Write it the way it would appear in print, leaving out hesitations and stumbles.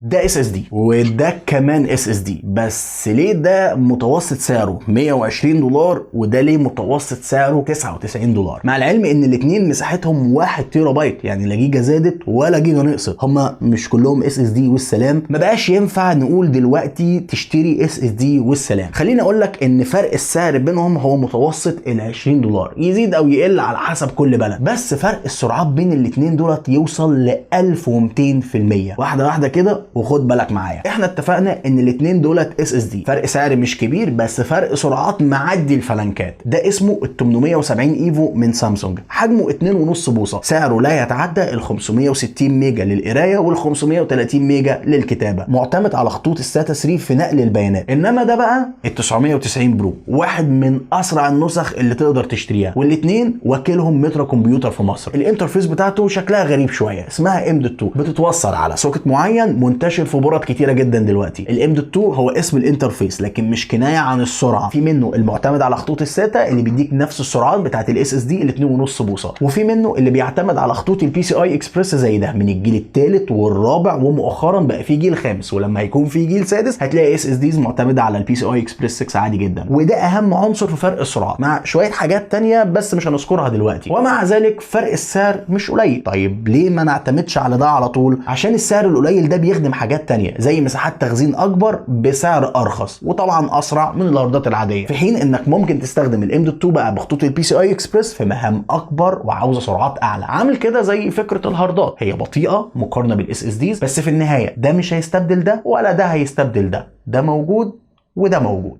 ده اس اس دي وده كمان اس اس دي، بس ليه ده متوسط سعره 120 دولار وده ليه متوسط سعره 99 دولار؟ مع العلم ان الاثنين مساحتهم 1 تيرا بايت، يعني لا جيجا زادت ولا جيجا نقصت، هما مش كلهم اس اس دي والسلام. ما بقاش ينفع نقول دلوقتي تشتري اس اس دي والسلام. خليني اقول لك ان فرق السعر بينهم هو متوسط ال 20 دولار، يزيد او يقل على حسب كل بلد، بس فرق السرعات بين الاثنين دولت يوصل ل 1200%. واحده واحده كده وخد بالك معايا. احنا اتفقنا ان الاثنين دولت اس اس دي، فرق سعر مش كبير بس فرق سرعات معدي الفلنكات. ده اسمه ال 870 ايفو من سامسونج، حجمه 2.5 بوصه، سعره لا يتعدى ال 560 ميجا للقرايه وال 530 ميجا للكتابه، معتمد على خطوط الساتا 3 في نقل البيانات. انما ده بقى ال 990 برو، واحد من اسرع النسخ اللي تقدر تشتريها، والاثنين واكلهم مترا كمبيوتر في مصر. الانترفيس بتاعته شكلها غريب شويه، اسمها ام دوت 2، بتتوصل على سوكت معين منتشر في بورد كتيره جدا دلوقتي. الام دوت 2 هو اسم الانترفيس لكن مش كنايه عن السرعه. في منه المعتمد على خطوط الساتا اللي بيديك نفس السرعات بتاعت الاس اس دي ال 2.5 بوصه، وفي منه اللي بيعتمد على خطوط البي سي اي اكسبريس زي ده من الجيل الثالث والرابع، ومؤخرا بقى في جيل خامس، ولما هيكون في جيل سادس هتلاقي اس اس ديز معتمده على البي سي اي اكسبريس 6 عادي جدا. وده اهم عنصر في فرق السرعات، مع شويه حاجات تانية بس مش هنذكرها دلوقتي. ومع ذلك فرق السعر مش قليل. طيب ليه ما نعتمدش على ده على طول؟ عشان السعر القليل ده بيخدم حاجات تانية زي مساحات تخزين اكبر بسعر ارخص، وطبعا اسرع من الهاردات العاديه، في حين انك ممكن تستخدم الام دوت 2 بقى بخطوط البي سي اي اكسبريس في مهام اكبر وعاوزه سرعات اعلى. عامل كده زي فكره الهاردات، هي بطيئه مقارنه بالاس اس ديز، بس في النهايه ده مش هيستبدل ده ولا ده هيستبدل ده، ده موجود وده موجود.